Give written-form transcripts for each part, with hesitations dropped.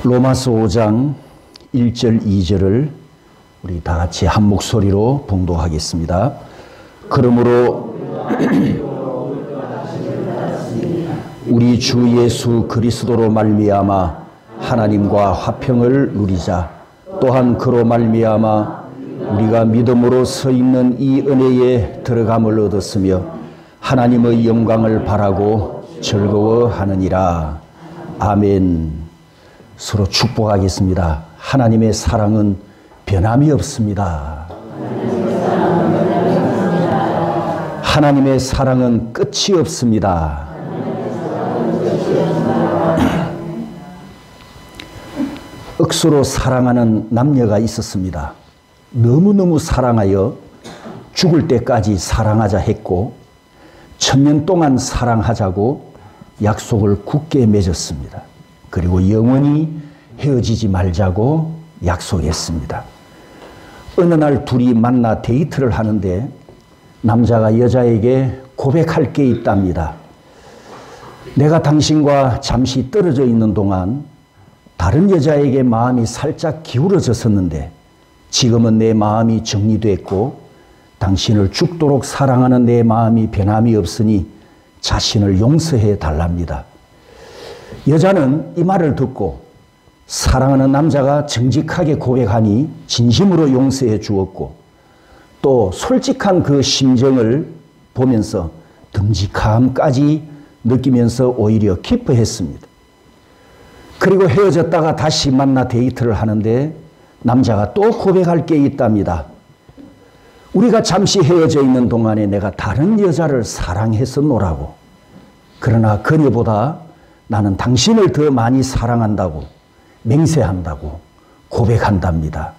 로마서 5장 1절 2절을 우리 다 같이 한 목소리로 봉독하겠습니다. 그러므로 우리 주 예수 그리스도로 말미암아 하나님과 화평을 누리자. 또한 그로 말미암아 우리가 믿음으로 서 있는 이 은혜에 들어감을 얻었으며 하나님의 영광을 바라고 즐거워하느니라. 아멘. 서로 축복하겠습니다. 하나님의 사랑은 변함이 없습니다. 하나님의 사랑은 끝이 없습니다. 억수로 사랑하는 남녀가 있었습니다. 너무너무 사랑하여 죽을 때까지 사랑하자 했고 1000년 동안 사랑하자고 약속을 굳게 맺었습니다. 그리고 영원히 헤어지지 말자고 약속했습니다. 어느 날 둘이 만나 데이트를 하는데 남자가 여자에게 고백할 게 있답니다. 내가 당신과 잠시 떨어져 있는 동안 다른 여자에게 마음이 살짝 기울어졌었는데 지금은 내 마음이 정리됐고 당신을 죽도록 사랑하는 내 마음이 변함이 없으니 자신을 용서해 달랍니다. 여자는 이 말을 듣고 사랑하는 남자가 정직하게 고백하니 진심으로 용서해 주었고 또 솔직한 그 심정을 보면서 듬직함까지 느끼면서 오히려 기뻐했습니다. 그리고 헤어졌다가 다시 만나 데이트를 하는데 남자가 또 고백할 게 있답니다. 우리가 잠시 헤어져 있는 동안에 내가 다른 여자를 사랑했었노라고. 그러나 그녀보다 나는 당신을 더 많이 사랑한다고 맹세한다고 고백한답니다.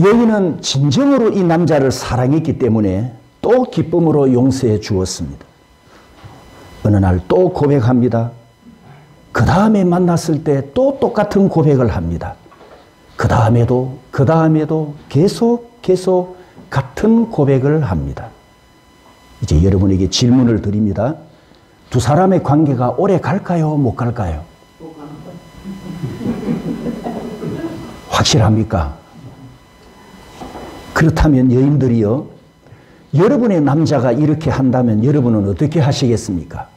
여인은 진정으로 이 남자를 사랑했기 때문에 또 기쁨으로 용서해 주었습니다. 어느 날 또 고백합니다. 그 다음에 만났을 때 또 똑같은 고백을 합니다. 그 다음에도 계속 같은 고백을 합니다. 이제 여러분에게 질문을 드립니다. 두 사람의 관계가 오래 갈까요? 못 갈까요? 확실합니까? 그렇다면 여인들이요, 여러분의 남자가 이렇게 한다면 여러분은 어떻게 하시겠습니까?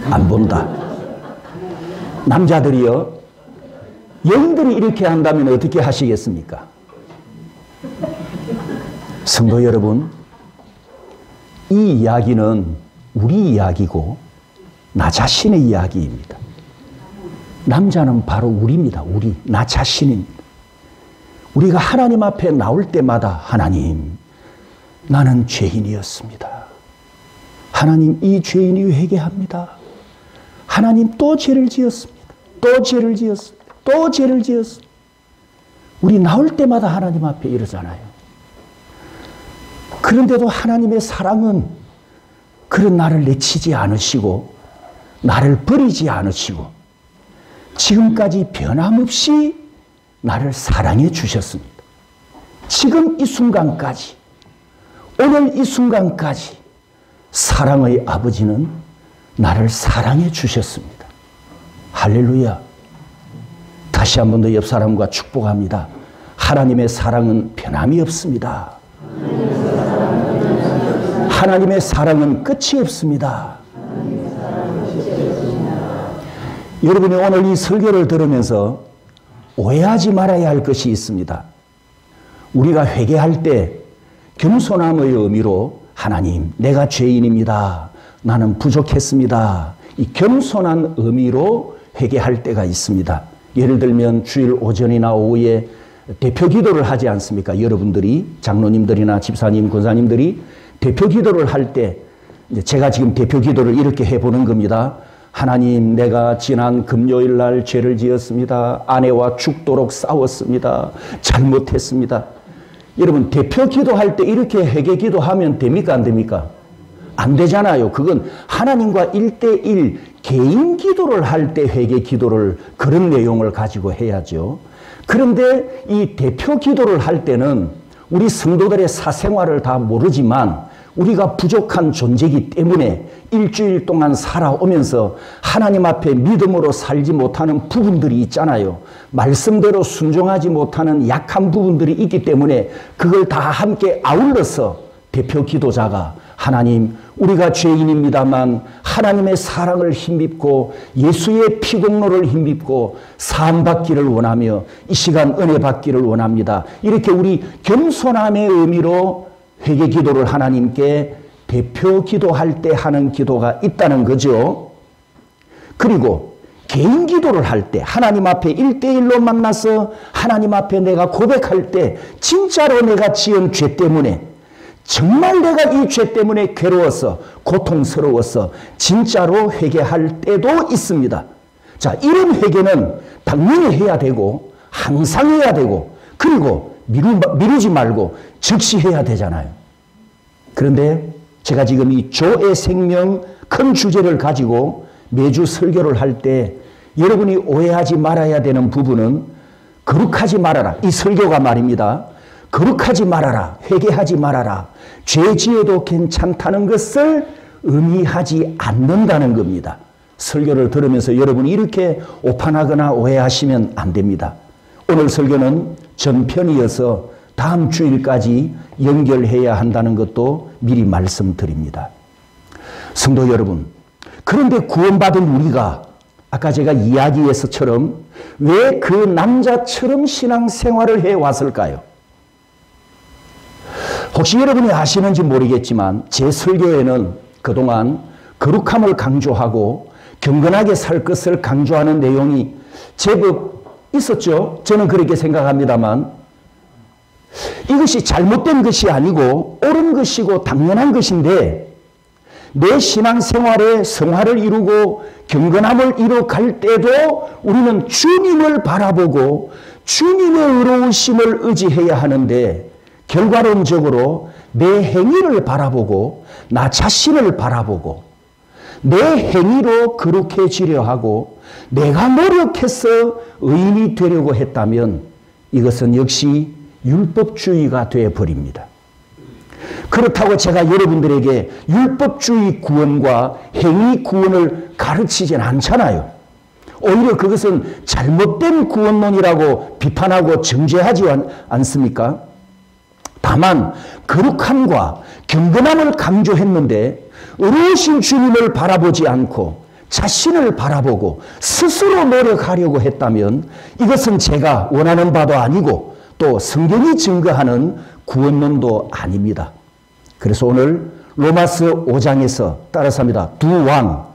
안 본다. 남자들이요, 여인들이 이렇게 한다면 어떻게 하시겠습니까? 성도 여러분, 이 이야기는 우리 이야기고 나 자신의 이야기입니다. 남자는 바로 우리입니다. 나 자신입니다. 우리가 하나님 앞에 나올 때마다 하나님, 나는 죄인이었습니다. 하나님, 이 죄인이 회개합니다. 하나님, 또 죄를 지었습니다. 또 죄를 지었습니다. 우리 나올 때마다 하나님 앞에 이러잖아요. 그런데도 하나님의 사랑은 그런 나를 내치지 않으시고 나를 버리지 않으시고 지금까지 변함없이 나를 사랑해 주셨습니다. 지금 이 순간까지, 오늘 이 순간까지 사랑의 아버지는 나를 사랑해 주셨습니다. 할렐루야. 다시 한 번 더 옆 사람과 축복합니다. 하나님의 사랑은 변함이 없습니다. 하나님의 사랑은 끝이 없습니다. 여러분이 오늘 이 설교를 들으면서 오해하지 말아야 할 것이 있습니다. 우리가 회개할 때 겸손함의 의미로 하나님, 내가 죄인입니다. 나는 부족했습니다. 이 겸손한 의미로 회개할 때가 있습니다. 예를 들면 주일 오전이나 오후에 대표 기도를 하지 않습니까? 여러분들이, 장로님들이나 집사님, 권사님들이 대표 기도를 할 때 제가 지금 대표 기도를 이렇게 해보는 겁니다. 하나님, 내가 지난 금요일 날 죄를 지었습니다. 아내와 죽도록 싸웠습니다. 잘못했습니다. 여러분, 대표 기도할 때 이렇게 회개 기도하면 됩니까? 안 됩니까? 안 되잖아요. 그건 하나님과 1대1 개인 기도를 할 때 회개 기도를 그런 내용을 가지고 해야죠. 그런데 이 대표 기도를 할 때는 우리 성도들의 사생활을 다 모르지만 우리가 부족한 존재이기 때문에 일주일 동안 살아오면서 하나님 앞에 믿음으로 살지 못하는 부분들이 있잖아요. 말씀대로 순종하지 못하는 약한 부분들이 있기 때문에 그걸 다 함께 아울러서 대표 기도자가 하나님, 우리가 죄인입니다만 하나님의 사랑을 힘입고 예수의 피공로를 힘입고 사함받기를 원하며 이 시간 은혜 받기를 원합니다. 이렇게 우리 겸손함의 의미로 회개 기도를 하나님께 대표 기도할 때 하는 기도가 있다는 거죠. 그리고 개인 기도를 할 때 하나님 앞에 1대1로 만나서 하나님 앞에 내가 고백할 때 진짜로 내가 지은 죄 때문에 정말 내가 이 죄 때문에 괴로워서 고통스러워서 진짜로 회개할 때도 있습니다. 자, 이런 회개는 당연히 해야 되고 항상 해야 되고 그리고 미루지 말고 즉시 해야 되잖아요. 그런데 제가 지금 이 조의 생명 큰 주제를 가지고 매주 설교를 할 때 여러분이 오해하지 말아야 되는 부분은 거룩하지 말아라. 이 설교가 말입니다. 거룩하지 말아라. 회개하지 말아라. 죄 지어도 괜찮다는 것을 의미하지 않는다는 겁니다. 설교를 들으면서 여러분이 이렇게 오판하거나 오해하시면 안 됩니다. 오늘 설교는 전편이어서 다음 주일까지 연결해야 한다는 것도 미리 말씀드립니다. 성도 여러분, 그런데 구원받은 우리가 아까 제가 이야기했서처럼 왜 그 남자처럼 신앙생활을 해왔을까요? 혹시 여러분이 아시는지 모르겠지만 제 설교에는 그동안 거룩함을 강조하고 경건하게 살 것을 강조하는 내용이 제법 있었죠. 저는 그렇게 생각합니다만 이것이 잘못된 것이 아니고 옳은 것이고 당연한 것인데 내 신앙생활에 성화를 이루고 경건함을 이루어갈 때도 우리는 주님을 바라보고 주님의 의로우심을 의지해야 하는데 결과론적으로 내 행위를 바라보고 나 자신을 바라보고 내 행위로 거룩해지려 하고 내가 노력해서 의인이 되려고 했다면 이것은 역시 율법주의가 되어버립니다. 그렇다고 제가 여러분들에게 율법주의 구원과 행위 구원을 가르치진 않잖아요. 오히려 그것은 잘못된 구원론이라고 비판하고 정죄하지 않습니까? 다만 거룩함과 경건함을 강조했는데 의로우신 주님을 바라보지 않고 자신을 바라보고 스스로 노력하려고 했다면 이것은 제가 원하는 바도 아니고 또 성경이 증거하는 구원론도 아닙니다. 그래서 오늘 로마서 5장에서 따라서 합니다. 두 왕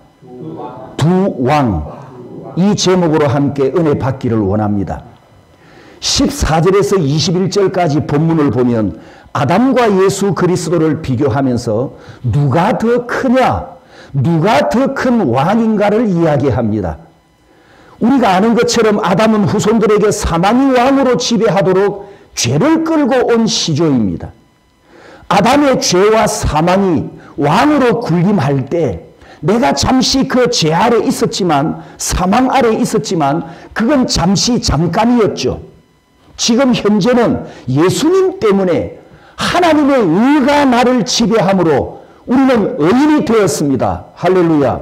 이 제목으로 함께 은혜 받기를 원합니다. 14절에서 21절까지 본문을 보면 아담과 예수 그리스도를 비교하면서 누가 더 크냐, 누가 더 큰 왕인가를 이야기합니다. 우리가 아는 것처럼 아담은 후손들에게 사망이 왕으로 지배하도록 죄를 끌고 온 시조입니다. 아담의 죄와 사망이 왕으로 군림할 때 내가 잠시 그 죄 아래 있었지만 사망 아래 있었지만 그건 잠깐이었죠. 지금 현재는 예수님 때문에 하나님의 의가 나를 지배함으로 우리는 의인이 되었습니다. 할렐루야.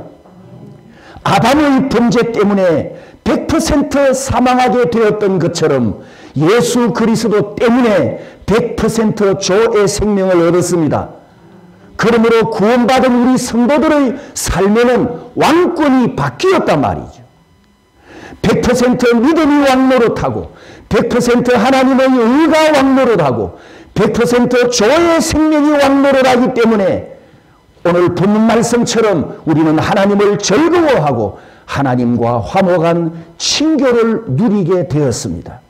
아담의 범죄 때문에 100% 사망하게 되었던 것처럼 예수 그리스도 때문에 100% 조의 생명을 얻었습니다. 그러므로 구원받은 우리 성도들의 삶에는 왕권이 바뀌었단 말이죠. 100% 믿음이 왕노릇하고 100% 하나님의 의가 왕노릇하고 100% 조의 생명이 왕노릇하기 때문에 오늘 본문 말씀처럼 우리는 하나님을 즐거워하고 하나님과 화목한 친교를 누리게 되었습니다.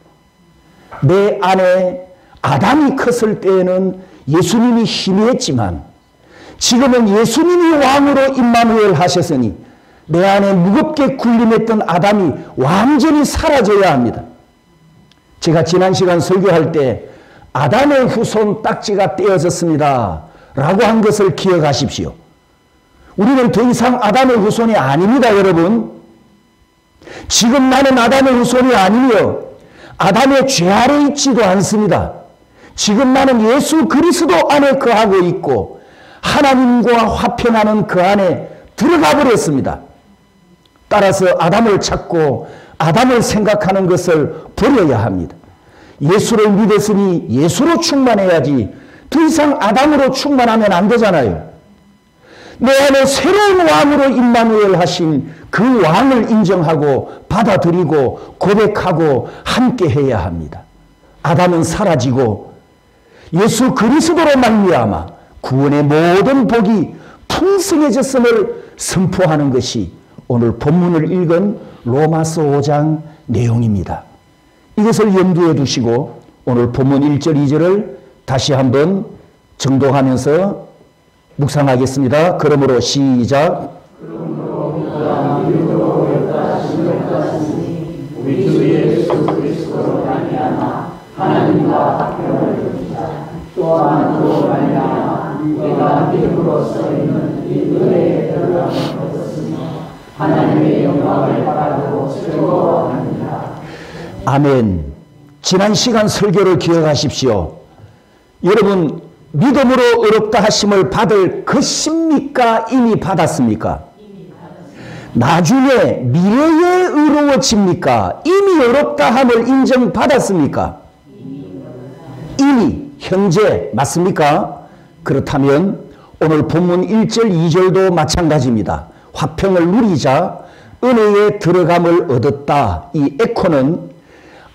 내 안에 아담이 컸을 때에는 예수님이 희미했지만 지금은 예수님이 왕으로 임마누엘 하셨으니 내 안에 무겁게 군림했던 아담이 완전히 사라져야 합니다. 제가 지난 시간 설교할 때 아담의 후손 딱지가 떼어졌습니다 라고 한 것을 기억하십시오. 우리는 더 이상 아담의 후손이 아닙니다, 여러분. 지금 나는 아담의 후손이 아니며 아담의 죄 아래 있지도 않습니다. 지금 나는 예수 그리스도 안에 거하고 있고 하나님과 화평하는 그 안에 들어가 버렸습니다. 따라서 아담을 찾고 아담을 생각하는 것을 버려야 합니다. 예수를 믿었으니 예수로 충만해야지 더 이상 아담으로 충만하면 안 되잖아요. 내 안에 새로운 왕으로 임마누엘 하신 그 왕을 인정하고 받아들이고 고백하고 함께 해야 합니다. 아담은 사라지고 예수 그리스도로 말미암아 구원의 모든 복이 풍성해졌음을 선포하는 것이 오늘 본문을 읽은 로마서 5장 내용입니다. 이것을 염두에 두시고 오늘 본문 1절 2절을 다시 한번 정독하면서 묵상하겠습니다. 그러므로 시작. 우리 주 예수 그리스도로 말미암아 하나님과 화평을 누리자. 또한 그로 말미암아 우리가 믿음으로써 있는 이 은혜의 들어감을 얻었으며 하나님의 영광을 바라고 즐거워합니다. 아멘. 지난 시간 설교를 기억하십시오. 여러분, 믿음으로 의롭다 하심을 받을 것입니까? 이미 받았습니까? 나중에 미래에 의로워집니까? 이미 의롭다 함을 인정받았습니까? 이미 현재 맞습니까? 그렇다면 오늘 본문 1절 2절도 마찬가지입니다. 화평을 누리자 은혜에 들어감을 얻었다. 이 에코는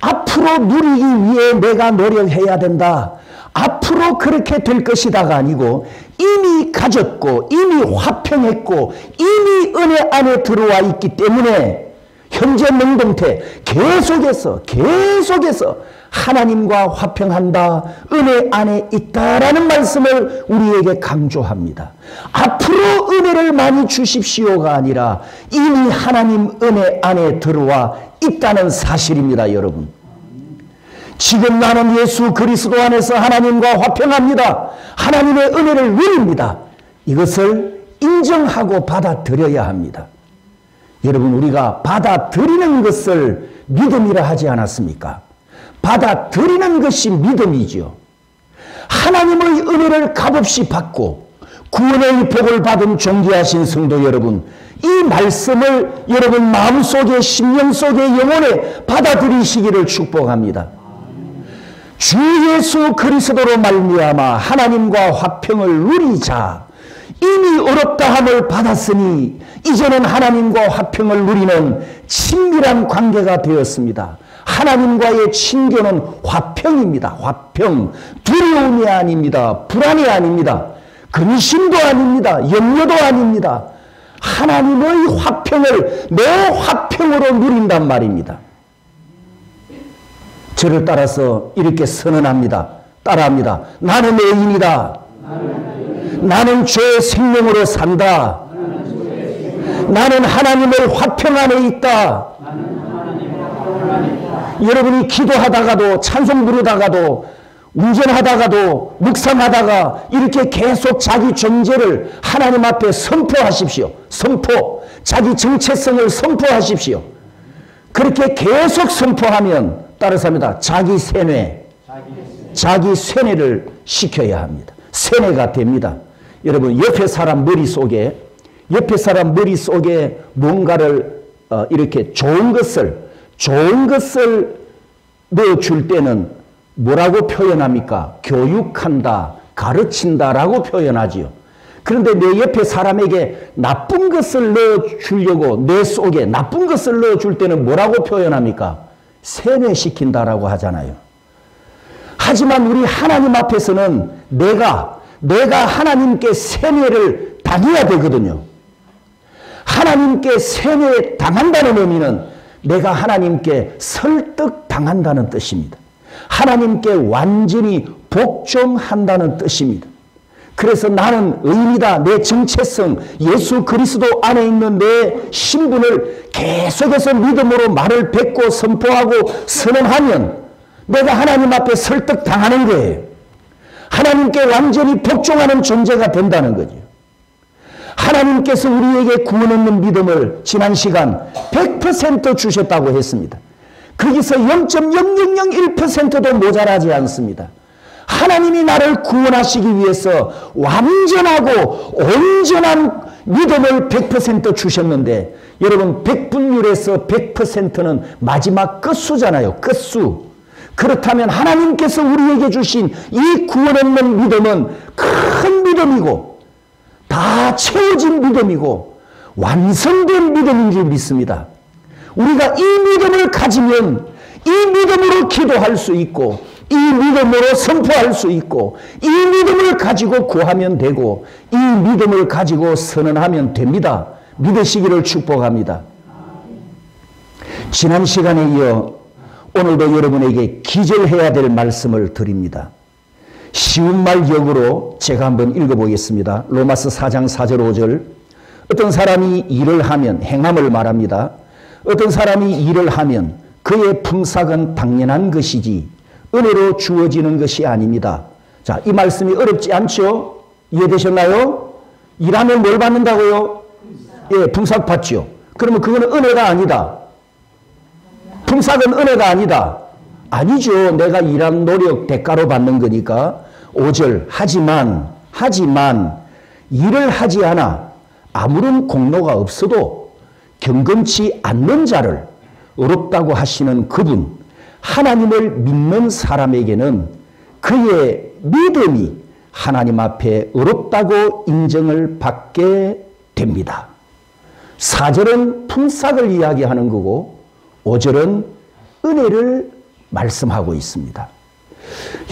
앞으로 누리기 위해 내가 노력해야 된다. 앞으로 그렇게 될 것이다가 아니고 이미 가졌고 이미 화평했고 이미 은혜 안에 들어와 있기 때문에 현재 능동태 계속해서 하나님과 화평한다. 은혜 안에 있다라는 말씀을 우리에게 강조합니다. 앞으로 은혜를 많이 주십시오가 아니라 이미 하나님 은혜 안에 들어와 있다는 사실입니다. 여러분, 지금 나는 예수 그리스도 안에서 하나님과 화평합니다. 하나님의 은혜를 누립니다. 이것을 인정하고 받아들여야 합니다. 여러분, 우리가 받아들이는 것을 믿음이라 하지 않았습니까? 받아들이는 것이 믿음이죠. 하나님의 은혜를 값없이 받고 구원의 복을 받은 존귀하신 성도 여러분, 이 말씀을 여러분 마음속에, 심령 속에, 영혼에 받아들이시기를 축복합니다. 주 예수 그리스도로 말미암아 하나님과 화평을 누리자. 이미 의롭다 함을 받았으니 이제는 하나님과 화평을 누리는 친밀한 관계가 되었습니다. 하나님과의 친교는 화평입니다. 화평. 두려움이 아닙니다. 불안이 아닙니다. 근심도 아닙니다. 염려도 아닙니다. 하나님의 화평을 내 화평으로 누린단 말입니다. 저를 따라서 이렇게 선언합니다. 따라합니다. 나는 의인이다. 나는 주의 생명으로 산다. 나는 하나님의 화평 안에 있다. 여러분이 기도하다가도, 찬송 부르다가도, 운전하다가도, 묵상하다가 이렇게 계속 자기 존재를 하나님 앞에 선포하십시오. 선포. 자기 정체성을 선포하십시오. 그렇게 계속 선포하면 따라서 합니다. 자기 세뇌를 시켜야 합니다. 세뇌가 됩니다. 여러분, 옆에 사람 머릿속에 뭔가를 이렇게 좋은 것을 넣어줄 때는 뭐라고 표현합니까? 교육한다, 가르친다라고 표현하지요. 그런데 내 옆에 사람에게 나쁜 것을 넣어주려고 내 속에 나쁜 것을 넣어줄 때는 뭐라고 표현합니까? 세뇌시킨다라고 하잖아요. 하지만 우리 하나님 앞에서는 내가 하나님께 세뇌를 당해야 되거든요. 하나님께 세뇌 당한다는 의미는 내가 하나님께 설득당한다는 뜻입니다. 하나님께 완전히 복종한다는 뜻입니다. 그래서 나는 의인이다. 내 정체성, 예수 그리스도 안에 있는 내 신분을 계속해서 믿음으로 말을 뱉고 선포하고 선언하면 내가 하나님 앞에 설득당하는 거예요. 하나님께 완전히 복종하는 존재가 된다는 거죠. 하나님께서 우리에게 구원 없는 믿음을 지난 시간 100% 주셨다고 했습니다. 거기서 0.0001%도 모자라지 않습니다. 하나님이 나를 구원하시기 위해서 완전하고 온전한 믿음을 100% 주셨는데, 여러분 100분율에서 100%는 마지막 끝수잖아요. 끝수. 그렇다면 하나님께서 우리에게 주신 이 구원 없는 믿음은 큰 믿음이고 다 채워진 믿음이고 완성된 믿음인 줄 믿습니다. 우리가 이 믿음을 가지면 이 믿음으로 기도할 수 있고 이 믿음으로 선포할 수 있고 이 믿음을 가지고 구하면 되고 이 믿음을 가지고 선언하면 됩니다. 믿으시기를 축복합니다. 지난 시간에 이어 오늘도 여러분에게 기절해야 될 말씀을 드립니다. 쉬운 말 역으로 제가 한번 읽어보겠습니다. 로마서 4장 4절 5절. 어떤 사람이 일을 하면, 행함을 말합니다. 어떤 사람이 일을 하면 그의 품삯은 당연한 것이지 은혜로 주어지는 것이 아닙니다. 자, 이 말씀이 어렵지 않죠? 이해되셨나요? 일하면 뭘 받는다고요? 예, 품삯 받죠. 그러면 그거는 은혜가 아니다. 품삯은 은혜가 아니다. 아니죠. 내가 일한 노력 대가로 받는 거니까. 5절. 하지만 일을 하지 않아 아무런 공로가 없어도 경건치 않는 자를 의롭다고 하시는 그분, 하나님을 믿는 사람에게는 그의 믿음이 하나님 앞에 의롭다고 인정을 받게 됩니다. 4절은 품삯을 이야기하는 거고 5절은 은혜를 말씀하고 있습니다.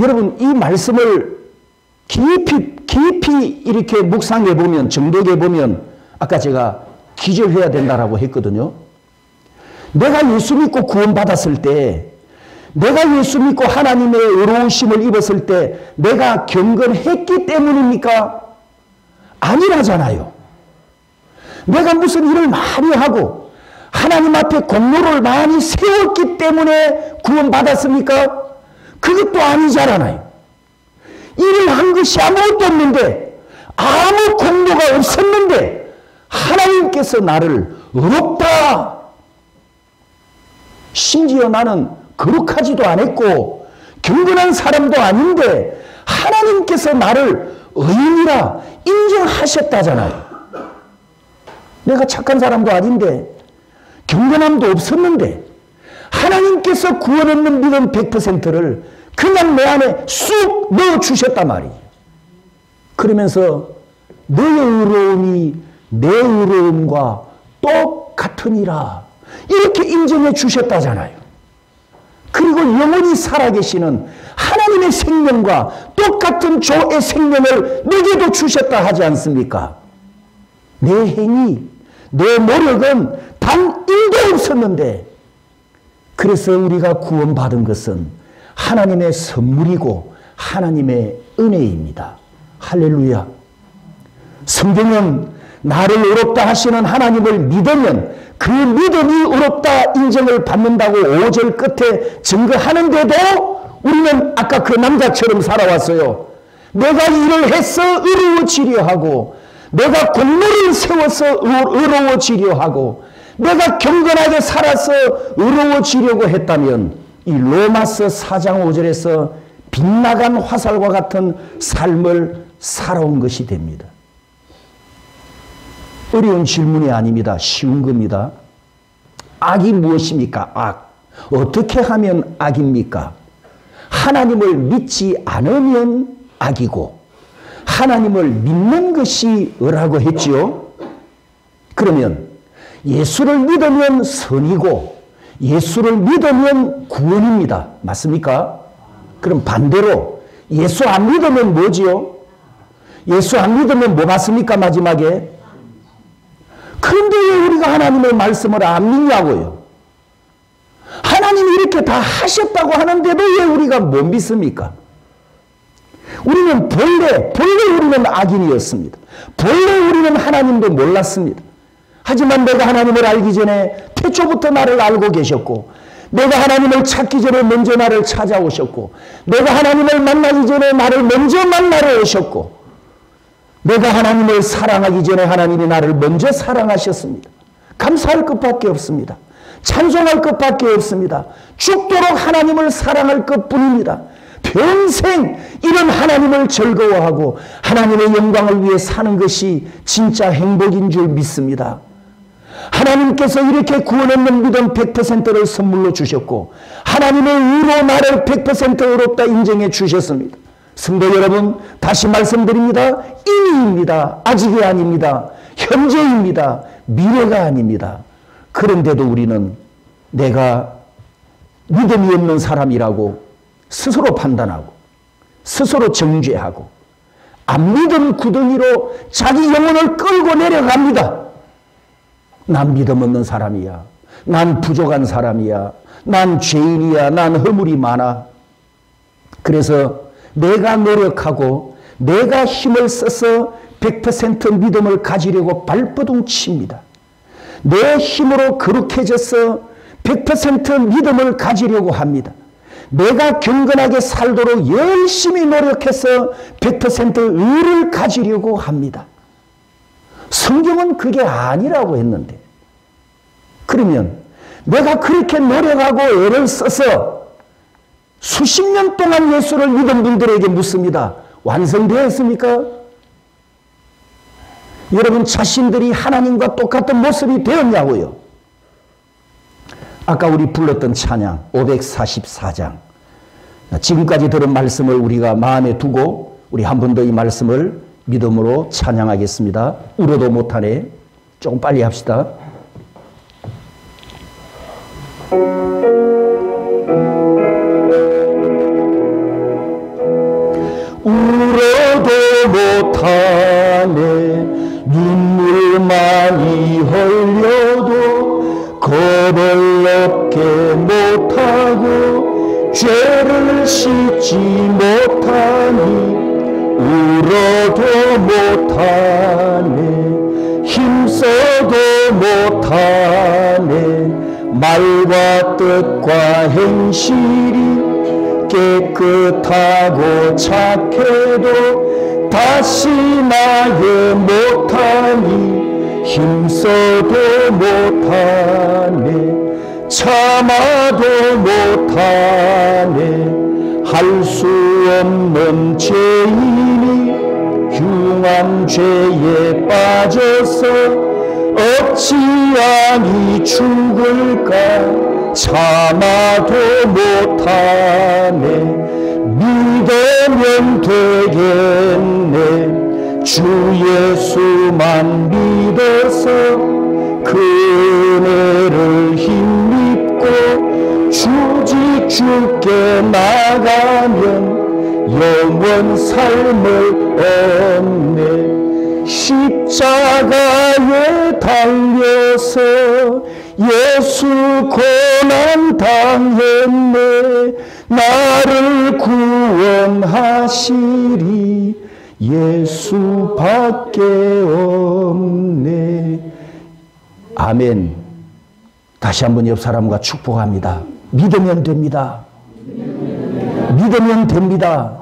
여러분, 이 말씀을 깊이 이렇게 묵상해 보면, 정독해 보면, 아까 제가 기절해야 된다라고 했거든요. 내가 예수 믿고 구원받았을 때, 내가 예수 믿고 하나님의 의로우심을 입었을 때 내가 경건했기 때문입니까? 아니라잖아요. 내가 무슨 일을 많이 하고 하나님 앞에 공로를 많이 세웠기 때문에 구원받았습니까? 그것도 아니잖아요. 일을 한 것이 아무것도 없는데, 아무 공로가 없었는데 하나님께서 나를 의롭다. 심지어 나는 거룩하지도 않았고 경건한 사람도 아닌데 하나님께서 나를 의인이라 인정하셨다잖아요. 내가 착한 사람도 아닌데 경건함도 없었는데 하나님께서 구원 없는 믿음 100%를 그냥 내 안에 쑥 넣어주셨단 말이에요. 그러면서 너의 의로움이 내 의로움과 똑같으니라 이렇게 인정해 주셨다잖아요. 그리고 영원히 살아계시는 하나님의 생명과 똑같은 조의 생명을 내게도 주셨다 하지 않습니까? 내 행위, 내 노력은 단 1도 없었는데, 그래서 우리가 구원받은 것은 하나님의 선물이고 하나님의 은혜입니다. 할렐루야. 성경은 나를 의롭다 하시는 하나님을 믿으면 그 믿음이 의롭다 인정을 받는다고 5절 끝에 증거하는데도 우리는 아까 그 남자처럼 살아왔어요. 내가 일을 해서 의로워지려 하고, 내가 공로를 세워서 의로워지려 하고, 내가 경건하게 살아서 의로워지려고 했다면 이 로마서 4장 5절에서 빛나간 화살과 같은 삶을 살아온 것이 됩니다. 어려운 질문이 아닙니다. 쉬운 겁니다. 악이 무엇입니까? 악. 어떻게 하면 악입니까? 하나님을 믿지 않으면 악이고 하나님을 믿는 것이 의라고 했지요. 그러면 예수를 믿으면 선이고 예수를 믿으면 구원입니다. 맞습니까? 그럼 반대로 예수 안 믿으면 뭐지요? 예수 안 믿으면 뭐 받습니까? 마지막에? 그런데 왜 우리가 하나님의 말씀을 안 믿냐고요? 하나님이 이렇게 다 하셨다고 하는데도 왜 우리가 못 믿습니까? 우리는 본래 우리는 악인이었습니다. 본래 우리는 하나님도 몰랐습니다. 하지만 내가 하나님을 알기 전에 태초부터 나를 알고 계셨고, 내가 하나님을 찾기 전에 먼저 나를 찾아오셨고, 내가 하나님을 만나기 전에 나를 먼저 만나러 오셨고, 내가 하나님을 사랑하기 전에 하나님이 나를 먼저 사랑하셨습니다. 감사할 것밖에 없습니다. 찬송할 것밖에 없습니다. 죽도록 하나님을 사랑할 것뿐입니다. 평생 이런 하나님을 즐거워하고 하나님의 영광을 위해 사는 것이 진짜 행복인 줄 믿습니다. 하나님께서 이렇게 구원 없는 믿음 100%를 선물로 주셨고 하나님의 의로 나를 100% 의롭다 인정해 주셨습니다. 성도 여러분, 다시 말씀드립니다. 이미입니다. 아직이 아닙니다. 현재입니다. 미래가 아닙니다. 그런데도 우리는 내가 믿음이 없는 사람이라고 스스로 판단하고 스스로 정죄하고 안 믿음 구덩이로 자기 영혼을 끌고 내려갑니다. 난 믿음 없는 사람이야. 난 부족한 사람이야. 난 죄인이야. 난 허물이 많아. 그래서 내가 노력하고 내가 힘을 써서 100% 믿음을 가지려고 발버둥 칩니다. 내 힘으로 거룩해져서 100% 믿음을 가지려고 합니다. 내가 경건하게 살도록 열심히 노력해서 100% 의를 가지려고 합니다. 성경은 그게 아니라고 했는데, 그러면 내가 그렇게 노력하고 애를 써서 수십 년 동안 예수를 믿은 분들에게 묻습니다. 완성되었습니까? 여러분 자신들이 하나님과 똑같은 모습이 되었냐고요? 아까 우리 불렀던 찬양 544장, 지금까지 들은 말씀을 우리가 마음에 두고 우리 한 번 더 이 말씀을 믿음으로 찬양하겠습니다. 울어도 못하네. 조금 빨리 합시다. 울어도 못하네. 눈물 많이 흘려도 겁을 없게 못하고 죄를 씻지 못하니 울어도 못하네. 힘써도 못하네. 말과 뜻과 행실이 깨끗하고 착해도 다시 나의 못하니 힘써도 못하네. 참아도 못하네. 할 수 없는 죄인이 흉한 죄에 빠져서 어찌하니 죽을까. 참아도 못하네. 믿으면 되겠네. 주 예수만 믿어서 그 은혜를 힘입고 주직 주께 나가면 영원 삶을 얻네. 십자가에 달려서 예수 고난 당했네. 나를 구원하시리 예수밖에 없네. 아멘. 다시 한번 옆 사람과 축복합니다. 믿으면 됩니다. 믿으면 됩니다.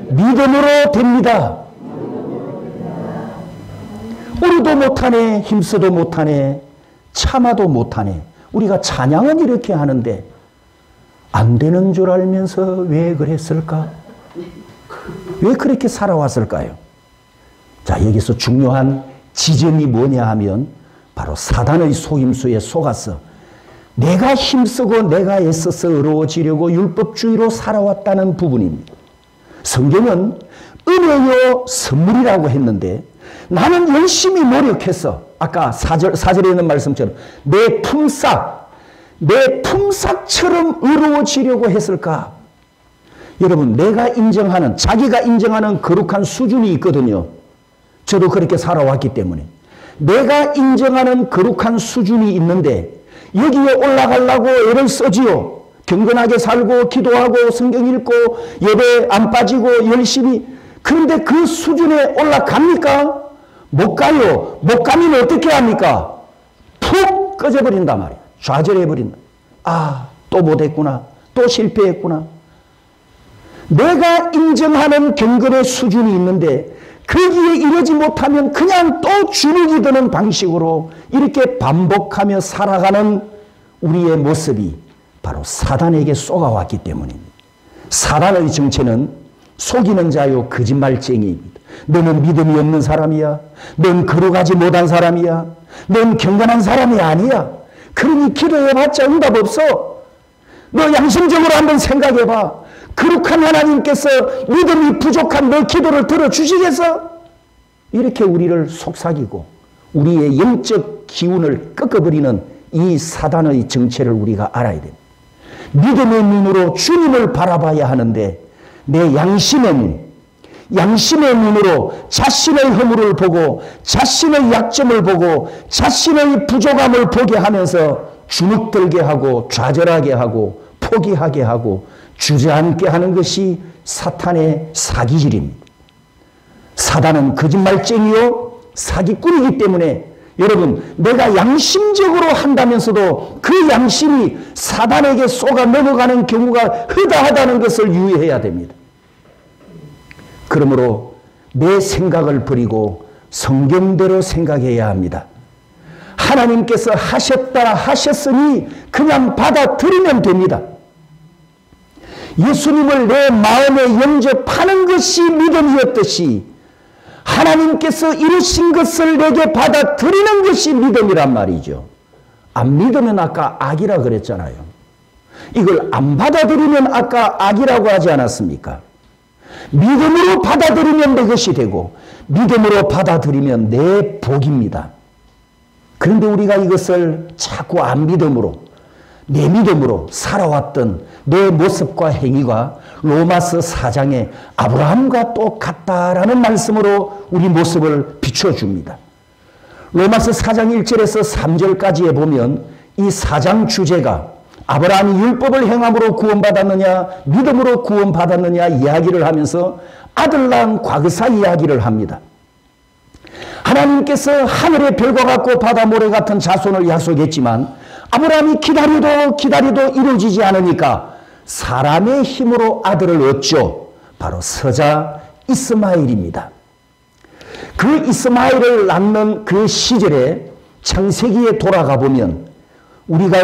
믿음으로 됩니다. 우리도 못하네. 힘써도 못하네. 참아도 못하네. 우리가 찬양은 이렇게 하는데 안 되는 줄 알면서 왜 그랬을까? 왜 그렇게 살아왔을까요? 자, 여기서 중요한 지점이 뭐냐 하면 바로 사단의 속임수에 속아서 내가 힘쓰고 내가 애써서 의로워지려고 율법주의로 살아왔다는 부분입니다. 성경은 은혜요 선물이라고 했는데 나는 열심히 노력해서 아까 4절에 있는 말씀처럼 내 품삯처럼 의로워지려고 했을까? 여러분, 내가 인정하는, 자기가 인정하는 거룩한 수준이 있거든요. 저도 그렇게 살아왔기 때문에. 내가 인정하는 거룩한 수준이 있는데 여기에 올라가려고 애를 쓰지요. 경건하게 살고 기도하고 성경 읽고 예배 안 빠지고 열심히. 그런데 그 수준에 올라갑니까? 못 가요. 못 가면 어떻게 합니까? 푹 꺼져버린단 말이에요. 좌절해버린다. 아, 또 못했구나. 또 실패했구나. 내가 인정하는 경건의 수준이 있는데 거기에 이르지 못하면 그냥 또 주눅이 드는 방식으로 이렇게 반복하며 살아가는 우리의 모습이 바로 사단에게 쏘아왔기 때문입니다. 사단의 정체는 속이는 자요 거짓말쟁이입니다. 너는 믿음이 없는 사람이야. 넌 거룩하지 못한 사람이야. 넌 경건한 사람이 아니야. 그러니 기도해봤자 응답 없어. 너 양심적으로 한번 생각해봐. 거룩한 하나님께서 믿음이 부족한 너 기도를 들어주시겠어? 이렇게 우리를 속삭이고 우리의 영적 기운을 꺾어버리는 이 사단의 정체를 우리가 알아야 됩니다. 믿음의 눈으로 주님을 바라봐야 하는데 내 양심의 눈으로 자신의 허물을 보고 자신의 약점을 보고 자신의 부족함을 보게 하면서 주눅들게 하고 좌절하게 하고 포기하게 하고 주저앉게 하는 것이 사탄의 사기질입니다. 사단은 거짓말쟁이요 사기꾼이기 때문에 여러분 내가 양심적으로 한다면서도 그 양심이 사단에게 쏘가 넘어가는 경우가 허다하다는 것을 유의해야 됩니다. 그러므로 내 생각을 버리고 성경대로 생각해야 합니다. 하나님께서 하셨다 하셨으니 그냥 받아들이면 됩니다. 예수님을 내 마음에 영접하는 것이 믿음이었듯이 하나님께서 이루신 것을 내게 받아들이는 것이 믿음이란 말이죠. 안 믿으면 아까 악이라 그랬잖아요. 이걸 안 받아들이면 아까 악이라고 하지 않았습니까? 믿음으로 받아들이면 내 것이 되고 믿음으로 받아들이면 내 복입니다. 그런데 우리가 이것을 자꾸 안 믿음으로 내 믿음으로 살아왔던 내 모습과 행위가 로마서 4장에 아브라함과 똑같다라는 말씀으로 우리 모습을 비춰줍니다. 로마서 4장 1절에서 3절까지에 보면 이 4장 주제가 아브라함이 율법을 행함으로 구원받았느냐 믿음으로 구원받았느냐 이야기를 하면서 아들 낳은 과거사 이야기를 합니다. 하나님께서 하늘의 별과 같고 바다 모래 같은 자손을 약속했지만 아브라함이 기다려도 이루어지지 않으니까 사람의 힘으로 아들을 얻죠. 바로 서자 이스마엘입니다. 그 이스마엘을 낳는 그 시절에 창세기에 돌아가 보면 우리가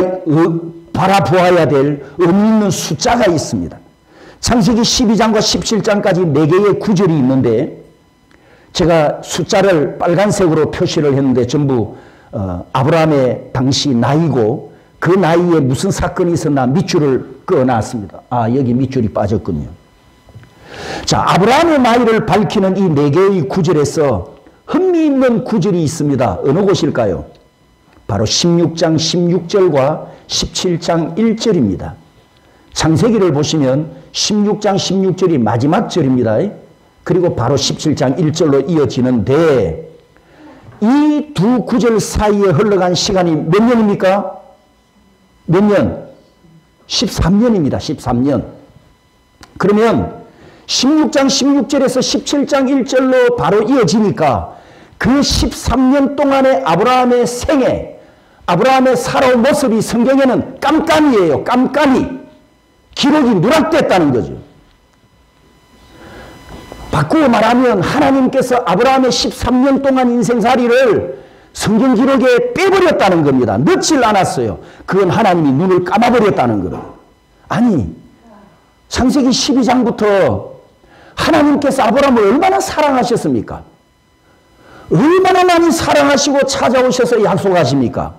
바라보아야 될 의미 있는 숫자가 있습니다. 창세기 12장과 17장까지 4개의 구절이 있는데 제가 숫자를 빨간색으로 표시를 했는데 전부 아브라함의 당시 나이고 그 나이에 무슨 사건이 있었나 밑줄을 그어놨습니다. 여기 밑줄이 빠졌군요. 자, 아브라함의 나이를 밝히는 이 4개의 구절에서 흥미있는 구절이 있습니다. 어느 곳일까요? 바로 16장 16절과 17장 1절입니다. 창세기를 보시면 16장 16절이 마지막 절입니다. 그리고 바로 17장 1절로 이어지는데 이 두 구절 사이에 흘러간 시간이 몇 년입니까? 몇 년? 13년입니다. 13년. 그러면 16장 16절에서 17장 1절로 바로 이어지니까 그 13년 동안의 아브라함의 생애, 아브라함의 살아온 모습이 성경에는 깜깜이에요. 깜깜이. 기록이 누락됐다는 거죠. 바꾸어 말하면 하나님께서 아브라함의 13년 동안 인생살이를 성경 기록에 빼버렸다는 겁니다. 넣질 않았어요. 그건 하나님이 눈을 감아버렸다는 겁니다. 아니, 창세기 12장부터 하나님께서 아브라함을 얼마나 사랑하셨습니까? 얼마나 많이 사랑하시고 찾아오셔서 약속하십니까?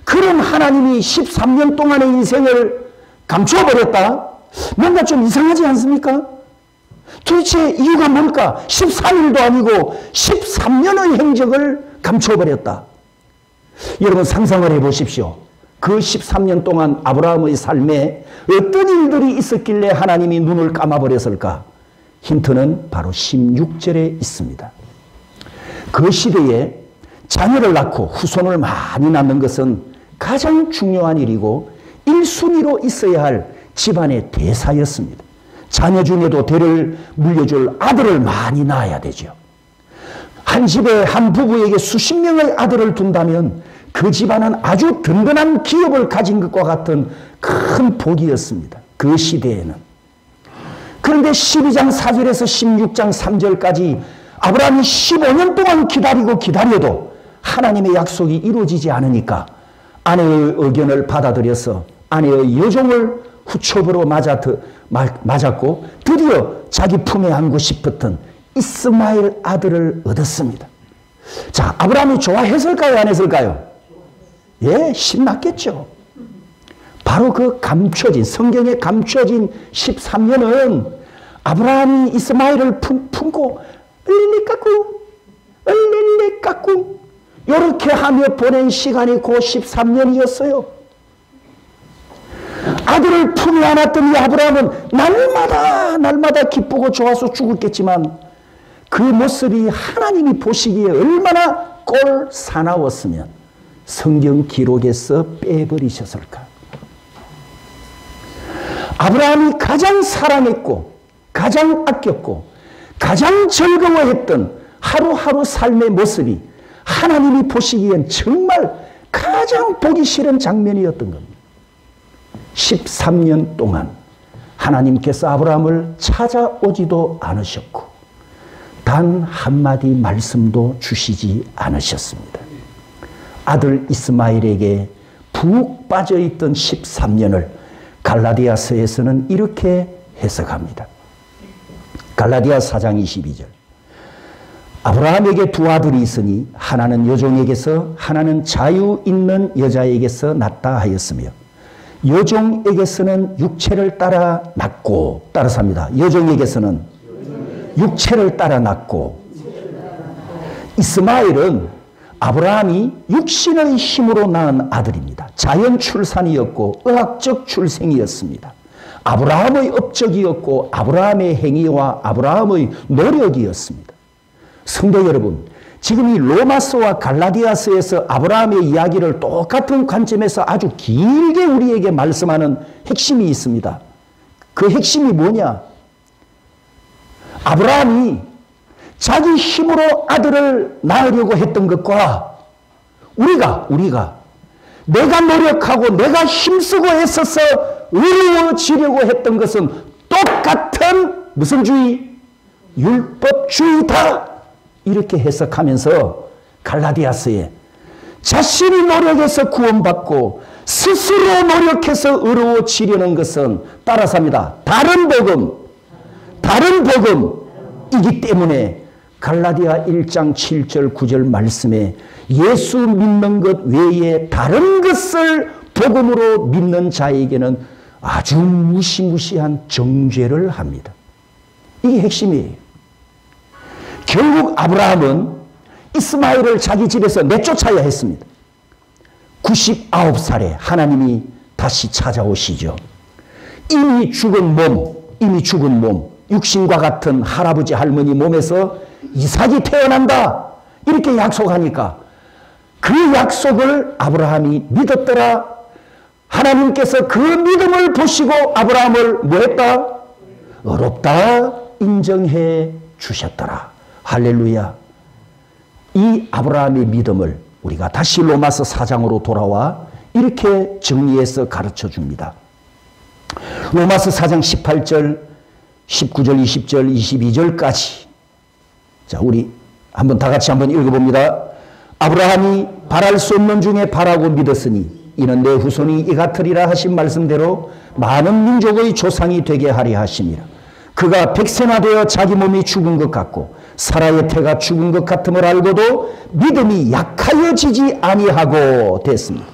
그런 하나님이 13년 동안의 인생을 감춰버렸다? 뭔가 좀 이상하지 않습니까? 도대체 이유가 뭘까? 13일도 아니고 13년의 행적을 감춰버렸다. 여러분 상상을 해보십시오. 그 13년 동안 아브라함의 삶에 어떤 일들이 있었길래 하나님이 눈을 감아버렸을까? 힌트는 바로 16절에 있습니다. 그 시대에 자녀를 낳고 후손을 많이 낳는 것은 가장 중요한 일이고 1순위로 있어야 할 집안의 대사였습니다. 자녀 중에도 대를 물려줄 아들을 많이 낳아야 되죠. 한 집에 한 부부에게 수십 명의 아들을 둔다면 그 집안은 아주 든든한 기업을 가진 것과 같은 큰 복이었습니다. 그 시대에는. 그런데 12장 4절에서 16장 3절까지 아브라함이 15년 동안 기다려도 하나님의 약속이 이루어지지 않으니까 아내의 의견을 받아들여서 아내의 여종을 후초부로 맞았고 드디어 자기 품에 안고 싶었던 이스마엘 아들을 얻었습니다. 자, 아브라함이 좋아했을까요? 안 했을까요? 예, 신났겠죠. 바로 그 성경에 감춰진 13년은 아브라함이 이스마엘을 품고 얼릴리 까꿍 이렇게 하며 보낸 시간이 그 13년이었어요. 아들을 품에 안았던 이 아브라함은 날마다 기쁘고 좋아서 죽었겠지만 그 모습이 하나님이 보시기에 얼마나 꼴 사나웠으면 성경 기록에서 빼버리셨을까. 아브라함이 가장 사랑했고 가장 아꼈고 가장 즐거워했던 하루하루 삶의 모습이 하나님이 보시기엔 정말 가장 보기 싫은 장면이었던 겁니다. 13년 동안 하나님께서 아브라함을 찾아오지도 않으셨고 단 한마디 말씀도 주시지 않으셨습니다. 아들 이스마엘에게 푹 빠져있던 13년을 갈라디아서에서는 이렇게 해석합니다. 갈라디아 4장 22절. 아브라함에게 두 아들이 있으니 하나는 여종에게서 하나는 자유 있는 여자에게서 났다 하였으며 여종에게서는 육체를 따라 낳고 따라서 합니다. 여종에게서는 육체를 따라 낳고 이스마엘은 아브라함이 육신의 힘으로 낳은 아들입니다. 자연 출산이었고 의학적 출생이었습니다. 아브라함의 업적이었고 아브라함의 행위와 아브라함의 노력이었습니다. 성도 여러분, 지금 이 로마서와 갈라디아서에서 아브라함의 이야기를 똑같은 관점에서 아주 길게 우리에게 말씀하는 핵심이 있습니다. 그 핵심이 뭐냐? 아브라함이 자기 힘으로 아들을 낳으려고 했던 것과 우리가 내가 노력하고 내가 힘쓰고 애써서 의로워지려고 했던 것은 똑같은 무슨 주의? 율법주의다. 이렇게 해석하면서 갈라디아서에 자신이 노력해서 구원받고 스스로 노력해서 의로워지려는 것은 따라서 합니다. 다른 복음이기 때문에 갈라디아 1장 7절 9절 말씀에 예수 믿는 것 외에 다른 것을 복음으로 믿는 자에게는 아주 무시무시한 정죄를 합니다. 이게 핵심이에요. 결국 아브라함은 이스마엘을 자기 집에서 내쫓아야 했습니다. 99살에 하나님이 다시 찾아오시죠. 이미 죽은 몸, 육신과 같은 할아버지 할머니 몸에서 이삭이 태어난다. 이렇게 약속하니까 그 약속을 아브라함이 믿었더라. 하나님께서 그 믿음을 보시고 아브라함을 뭐했다? 의롭다 인정해 주셨더라. 할렐루야. 이 아브라함의 믿음을 우리가 다시 로마서 4장으로 돌아와 이렇게 정리해서 가르쳐 줍니다. 로마서 4장 18절, 19절, 20절, 22절까지. 자, 우리 한번 다 같이 한번 읽어봅니다. 아브라함이 바랄 수 없는 중에 바라고 믿었으니 이는 내 후손이 이 같으리라 하신 말씀대로 많은 민족의 조상이 되게 하리 하심이라. 그가 백세나 되어 자기 몸이 죽은 것 같고 사라의 태가 죽은 것 같음을 알고도 믿음이 약하여지지 아니하고 됐습니다.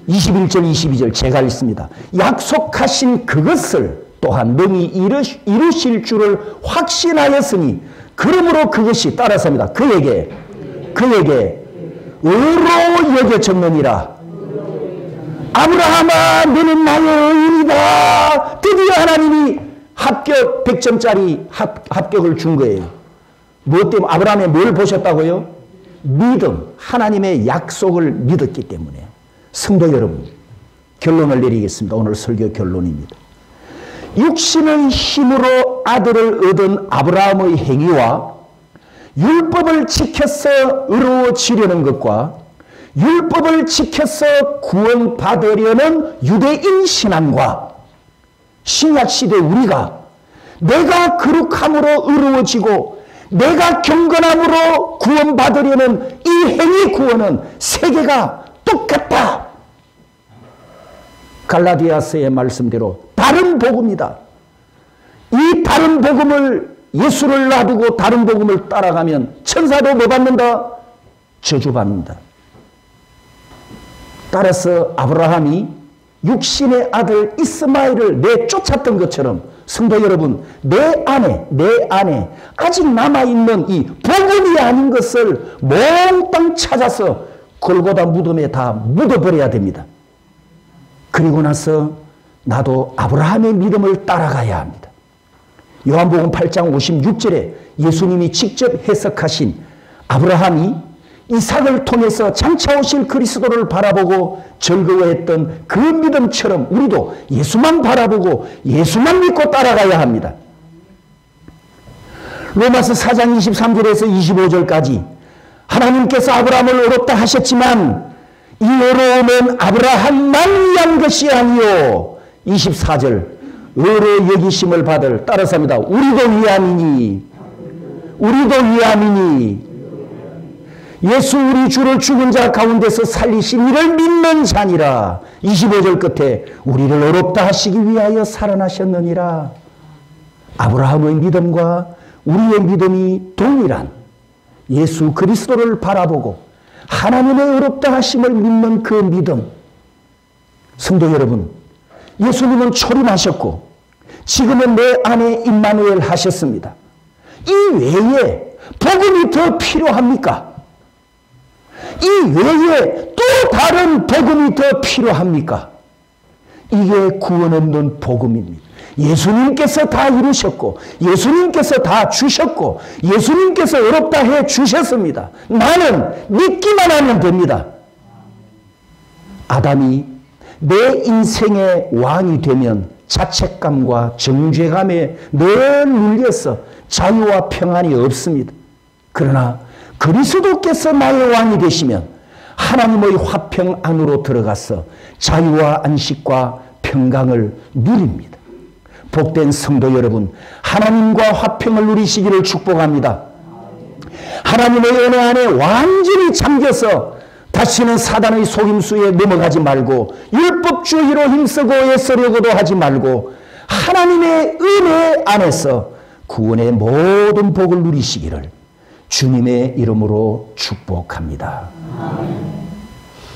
21절 22절 제가 읽습니다. 약속하신 그것을 또한 능히 이루실 줄을 확신하였으니 그러므로 그것이 따라서 합니다. 그에게 의로 여겨졌느니라. 아브라함아 너는 나의 의인이다. 드디어 하나님이 합격 100점짜리 합격을 준 거예요. 무엇 때문에? 아브라함이 뭘 보셨다고요? 믿음, 하나님의 약속을 믿었기 때문에. 성도 여러분, 결론을 내리겠습니다. 오늘 설교 결론입니다. 육신의 힘으로 아들을 얻은 아브라함의 행위와 율법을 지켜서 의로워지려는 것과 율법을 지켜서 구원받으려는 유대인 신앙과 신약시대 우리가 내가 거룩함으로 의로워지고 내가 경건함으로 구원받으려는 이 행위 구원은 세계가 똑같다. 갈라디아서의 말씀대로 다 다른 복음이다. 이 다른 복음을, 예수를 놔두고 다른 복음을 따라가면 천사도 뭐 받는다? 저주받는다. 따라서 아브라함이 육신의 아들 이스마엘을 내쫓았던 것처럼 성도 여러분, 내 안에 아직 남아있는 이 복음이 아닌 것을 몽땅 찾아서 골고다 무덤에 다 묻어버려야 됩니다. 그리고 나서 나도 아브라함의 믿음을 따라가야 합니다. 요한복음 8장 56절에 예수님이 직접 해석하신 아브라함이 이삭을 통해서 장차 오실 그리스도를 바라보고 즐거워했던 그 믿음처럼 우리도 예수만 바라보고 예수만 믿고 따라가야 합니다. 로마서 4장 23절에서 25절까지 하나님께서 아브라함을 의롭다 하셨지만 이 의로움은 아브라함만 위한 것이 아니요. 24절 의로 여기심을 받을, 따라서 합니다. 우리도 위함이니 예수 우리 주를 죽은 자 가운데서 살리신 이를 믿는 자니라. 25절 끝에 우리를 의롭다 하시기 위하여 살아나셨느니라. 아브라함의 믿음과 우리의 믿음이 동일한 예수 그리스도를 바라보고 하나님의 의롭다 하심을 믿는 그 믿음. 성도 여러분, 예수님은 초림하셨고 지금은 내 안에 임마누엘 하셨습니다. 이 외에 복음이 더 필요합니까? 이 외에 또 다른 복음이 더 필요합니까? 이게 구원 없는 복음입니다. 예수님께서 다 이루셨고 예수님께서 다 주셨고 예수님께서 의롭다 해 주셨습니다. 나는 믿기만 하면 됩니다. 아담이 내 인생의 왕이 되면 자책감과 정죄감에 늘 눌려서 자유와 평안이 없습니다. 그러나 그리스도께서 나의 왕이 되시면 하나님의 화평 안으로 들어가서 자유와 안식과 평강을 누립니다. 복된 성도 여러분, 하나님과 화평을 누리시기를 축복합니다. 하나님의 은혜 안에 완전히 잠겨서 다시는 사단의 속임수에 넘어가지 말고 율법주의로 힘쓰고 애쓰려고도 하지 말고 하나님의 은혜 안에서 구원의 모든 복을 누리시기를 주님의 이름으로 축복합니다. 아멘.